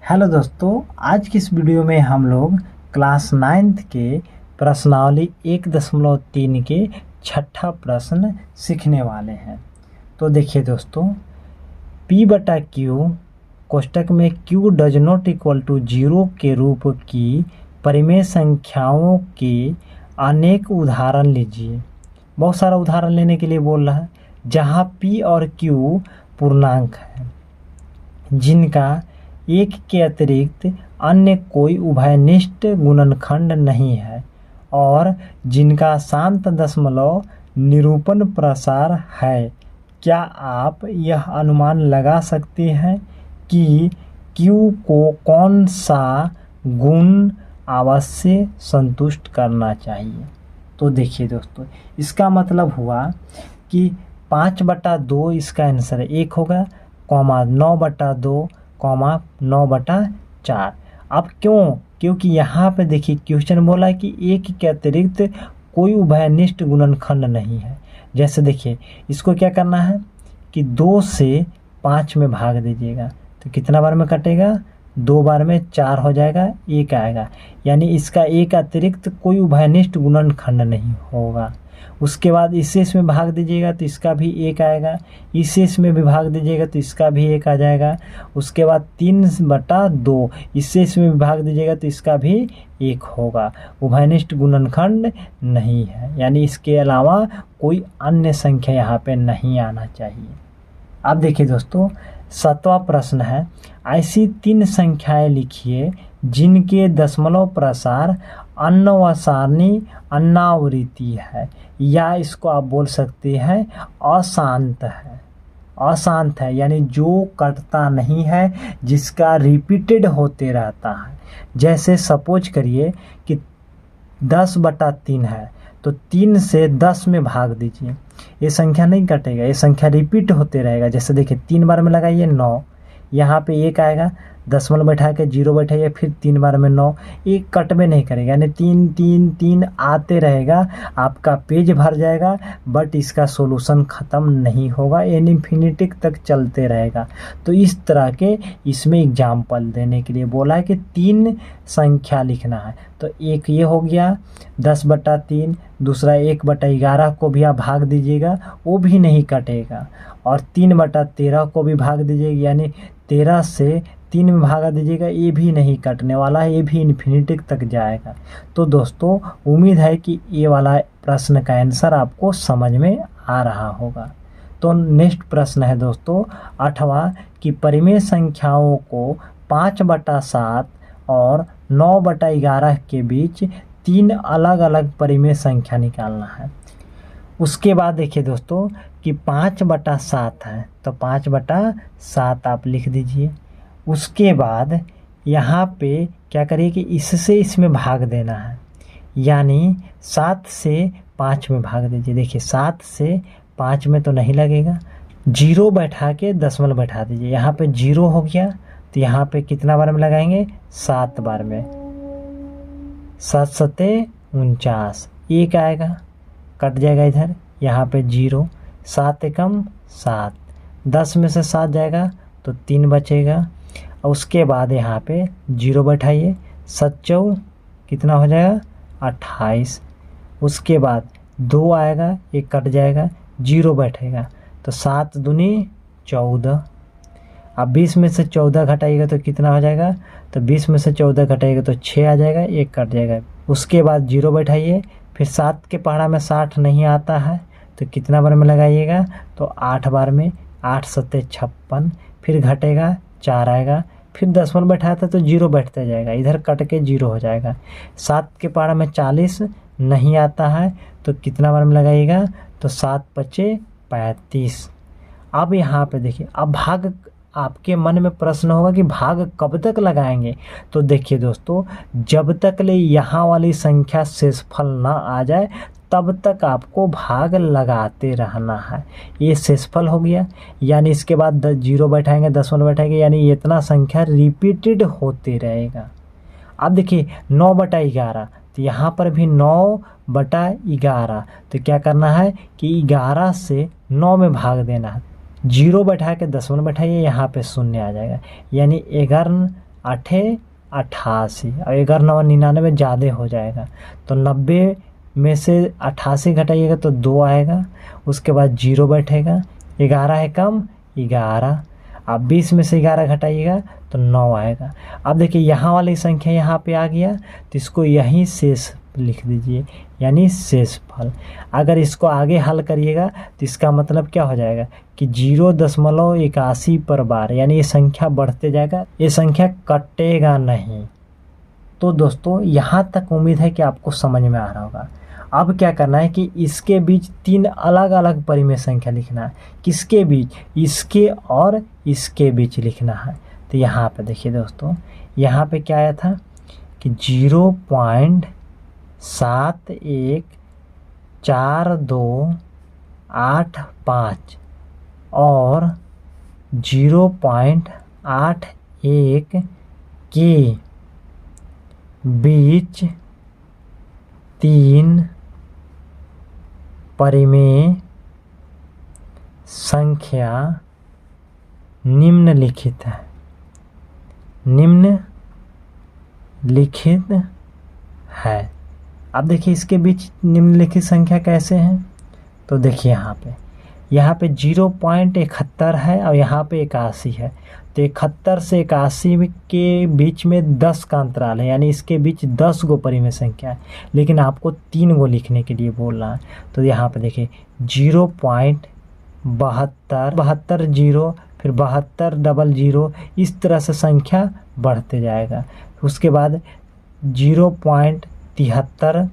Hello दोस्तों, आज की इस वीडियो में हम लोग क्लास 9th के प्रश्नावली 1.3 के छठा प्रश्न सीखने वाले हैं। तो देखिए दोस्तों, P बटा Q कोष्टक में Q does not equal to 0 के रूप की परिमेय संख्याओं के अनेक उदाहरण लीजिए। बहुत सारा उदाहरण लेने के लिए बोल रहा है, जहाँ P और Q पूर्णांक है जिनका एक के अतिरिक्त अन्य कोई उभयनिष्ठ गुणनखंड नहीं है और जिनका शांत दशमलव निरूपण प्रसार है। क्या आप यह अनुमान लगा सकते हैं कि Q को कौन सा गुण अवश्य संतुष्ट करना चाहिए? तो देखिए दोस्तों, इसका मतलब हुआ कि 5/2 इसका आंसर है, 1 होगा, 9/2, 9/4। अब क्यों? क्योंकि यहाँ पे देखिए क्वेश्चन बोला है कि एक के अतिरिक्त कोई उभयनिष्ठ गुणनखंड नहीं है। जैसे देखिए, इसको क्या करना है कि 2 से 5 में भाग दीजिएगा तो कितना बार में कटेगा? 2 बार में 4 हो जाएगा, 1 आएगा। यानी इसका एक अतिरिक्त कोई उभयनिष्ठ गुणनखंड नहीं होगा। उसके बाद इससे इसमें भाग दीजिएगा तो इसका भी 1 आएगा, इससे इसमें भी भाग दीजिएगा तो इसका भी 1 आ जाएगा। उसके बाद 3/2 इससे इसमें भी भाग दीजिएगा तो इसका भी 1 होगा। उभयनिष्ठ गुणनखंड नहीं है, यानी इसके अलावा कोई अन्य संख्या यहाँ पे नहीं आना चाहिए। अब देखिए दोस्तों, 7वां प्रश्न है, ऐसी 3 संख्याएं लिखिए जिनके दशमलव प्रसार अन्नवसारणी अन्नावृत्ति है, या इसको आप बोल सकते हैं अशांत है। अशांत है यानी जो कटता नहीं है, जिसका रिपीटेड होते रहता है। जैसे सपोज करिए कि 10/3 है तो 3 से 10 में भाग दीजिए, ये संख्या नहीं कटेगा, ये संख्या रिपीट होते रहेगा। जैसे देखिए 3 बार में लगाइए 9, यहाँ पे 1 आएगा, दशमलव बैठा के 0 बैठाइए, फिर 3 बार में 9, एक कट में नहीं करेगा, यानी 3 3 3 आते रहेगा, आपका पेज भर जाएगा, बट इसका सॉल्यूशन ख़त्म नहीं होगा, इन्फिनिटी तक चलते रहेगा। तो इस तरह के इसमें एग्जाम्पल देने के लिए बोला है कि 3 संख्या लिखना है। तो एक ये हो गया 10/3, दूसरा 1/11 को भी आप भाग दीजिएगा, वो भी नहीं कटेगा, और 3/13 को भी भाग दीजिएगा, यानी 13 से 3 में भागा दीजिएगा, ये भी नहीं कटने वाला है, ये भी इन्फिनिटी तक जाएगा। तो दोस्तों, उम्मीद है कि ये वाला प्रश्न का आंसर आपको समझ में आ रहा होगा। तो नेक्स्ट प्रश्न है दोस्तों 8वां, कि परिमेय संख्याओं को 5/7 और 9/11 के बीच 3 अलग अलग परिमेय संख्या निकालना है। उसके बाद देखिए दोस्तों कि 5/7 है तो 5/7 आप लिख दीजिए। उसके बाद यहाँ पे क्या करिए कि इससे इसमें भाग देना है, यानी 7 से 5 में भाग दीजिए। देखिए 7 से 5 में तो नहीं लगेगा, 0 बैठा के दशमलव बैठा दीजिए। यहाँ पे 0 हो गया तो यहाँ पे कितना बार में लगाएंगे? 7 बार में। 7 7 49, 1 आएगा, कट जाएगा इधर, यहाँ पे 0, 7 एकम 7, 10 में से 7 जाएगा तो 3 बचेगा। और उसके बाद यहाँ पे 0 बैठाइए, 7 चौ कितना हो जाएगा? 28। उसके बाद 2 आएगा, 1 कट जाएगा, 0 बैठेगा तो 7 दूनी 14। अब 20 में से 14 घटाइएगा तो कितना हो जाएगा? तो 20 में से 14 घटाइएगा तो 6 आ जाएगा, 1 कट जाएगा। उसके बाद 0 बैठाइए, फिर 7 के पहाड़ा में 60 नहीं आता है तो कितना बार में लगाइएगा? तो 8 बार में, 8 7 56, फिर घटेगा 4 आएगा, फिर दशमलव बैठाया था तो 0 बैठता जाएगा, इधर कट के 0 हो जाएगा। 7 के पहाड़ा में 40 नहीं आता है तो कितना बार में लगाइएगा? तो 7 5 35। अब यहाँ पे देखिए, अब भाग आपके मन में प्रश्न होगा कि भाग कब तक लगाएंगे? तो देखिए दोस्तों, जब तक ले यहाँ वाली संख्या शेषफल ना आ जाए तब तक आपको भाग लगाते रहना है। ये शेषफल हो गया, यानी इसके बाद 0 बैठाएंगे, दशमलव बैठाएंगे, यानी इतना संख्या रिपीटेड होते रहेगा। अब देखिए 9/11, तो यहाँ पर भी 9/11, तो क्या करना है कि 11 से 9 में भाग देना है। 0 बैठा के दशमलव बैठाइए, यहाँ पे 0 आ जाएगा, यानी 8 88 और 11 9 99 ज़्यादा हो जाएगा। तो 90 में से 88 घटाइएगा तो 2 आएगा, उसके बाद 0 बैठेगा, 11 है कम 11। अब 20 में से 11 घटाइएगा तो 9 आएगा। अब देखिए यहाँ वाली संख्या यहाँ पे आ गया, तो इसको यहीं शेष लिख दीजिए, यानी शेषफल। अगर इसको आगे हल करिएगा तो इसका मतलब क्या हो जाएगा कि 0.81 पर बार, यानी ये संख्या बढ़ते जाएगा, ये संख्या कटेगा नहीं। तो दोस्तों यहाँ तक उम्मीद है कि आपको समझ में आ रहा होगा। अब क्या करना है कि इसके बीच 3 अलग अलग परिमेय संख्या लिखना है। किसके बीच? इसके और इसके बीच लिखना है। तो यहाँ पे देखिए दोस्तों, यहाँ पे क्या आया था कि 0.714285 और 0.81 के बीच 3 परिमेय संख्या निम्नलिखित है। निम्नलिखित है। अब देखिए इसके बीच निम्नलिखित संख्या कैसे हैं? तो देखिए यहाँ पे 0.71 है और यहाँ पे 81 है। तो 71 से 81 के बीच में 10 का अंतराल है, यानी इसके बीच 10 गो परिमेय संख्या है, लेकिन आपको 3 गो लिखने के लिए बोल रहा है। तो यहाँ पे देखिए 0.72 0, फिर 72 00, इस तरह से संख्या बढ़ते जाएगा। उसके बाद 0.73 0,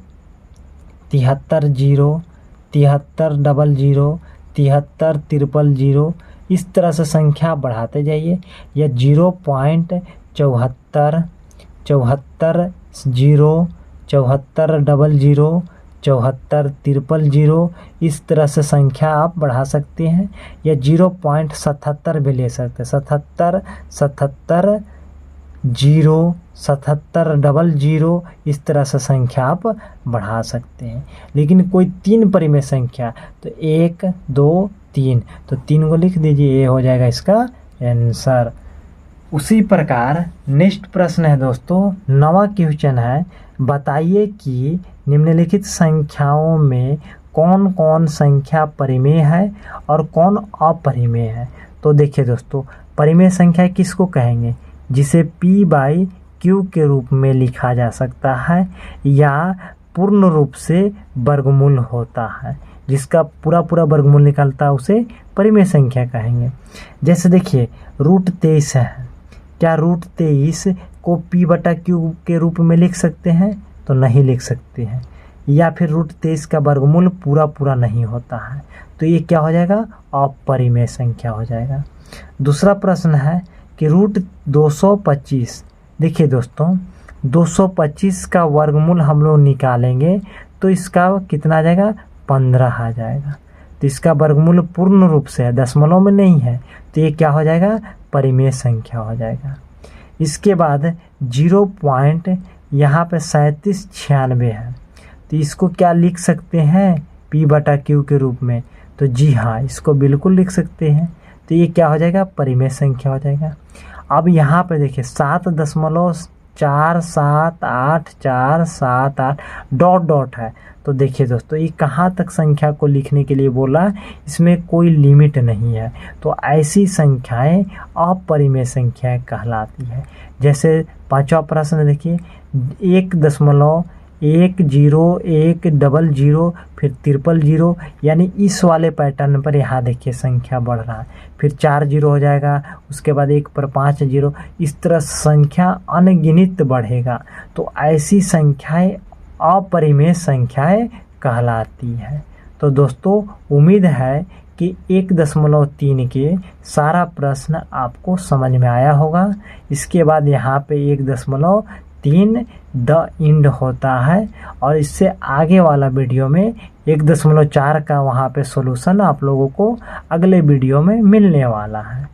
73 00, 73 000, इस तरह से संख्या बढ़ाते जाइए। या 0.74 0, 74 00, 74 00, इस तरह से संख्या आप बढ़ा सकते हैं। या 0.77 भी ले सकते हैं, 77 0, 77 00, इस तरह से संख्या आप बढ़ा सकते हैं। लेकिन कोई 3 परिमेय संख्या, तो 1 2 3, तो 3 को लिख दीजिए, ये हो जाएगा इसका आंसर। उसी प्रकार नेक्स्ट प्रश्न है दोस्तों, 9वां क्वेश्चन है, बताइए कि निम्नलिखित संख्याओं में कौन कौन संख्या परिमेय है और कौन अपरिमेय है। तो देखिए दोस्तों, परिमेय संख्या किसको कहेंगे? जिसे P/Q के रूप में लिखा जा सकता है, या पूर्ण रूप से वर्गमूल होता है, जिसका पूरा वर्गमूल निकलता है, उसे परिमेय संख्या कहेंगे। जैसे देखिए √23 है, क्या √23 को P/Q के रूप में लिख सकते हैं? तो नहीं लिख सकते हैं। या फिर √23 का वर्गमूल पूरा नहीं होता है, तो ये क्या हो जाएगा? अपरिमेय संख्या हो जाएगा। दूसरा प्रश्न है कि √225, देखिए दोस्तों 225 का वर्गमूल हम लोग निकालेंगे तो इसका कितना आ जाएगा? 15 आ जाएगा। तो इसका वर्गमूल पूर्ण रूप से है, दशमलव में नहीं है, तो ये क्या हो जाएगा? परिमेय संख्या हो जाएगा। इसके बाद 0. यहाँ पे 37 96 है, तो इसको क्या लिख सकते हैं? P/Q के रूप में। तो जी हाँ, इसको बिल्कुल लिख सकते हैं। तो ये क्या हो जाएगा? परिमेय संख्या हो जाएगा। अब यहाँ पे देखिए 7.478478 है। तो देखिए दोस्तों, ये कहाँ तक संख्या को लिखने के लिए बोला? इसमें कोई लिमिट नहीं है, तो ऐसी संख्याएं अपरिमेय संख्याएं कहलाती है। जैसे 5वां प्रश्न देखिए, 1.1010 फिर 000, यानी इस वाले पैटर्न पर यहाँ देखिए संख्या बढ़ रहा है, फिर 4 0 हो जाएगा, उसके बाद 1 पर 5 0, इस तरह संख्या अनगिनत बढ़ेगा। तो ऐसी संख्याएं अपरिमेय संख्याएं कहलाती है। तो दोस्तों, उम्मीद है कि 1.3 के सारा प्रश्न आपको समझ में आया होगा। इसके बाद यहाँ पे 1.3 द एंड होता है, और इससे आगे वाला वीडियो में 1.4 का वहाँ पे सॉल्यूशन आप लोगों को अगले वीडियो में मिलने वाला है।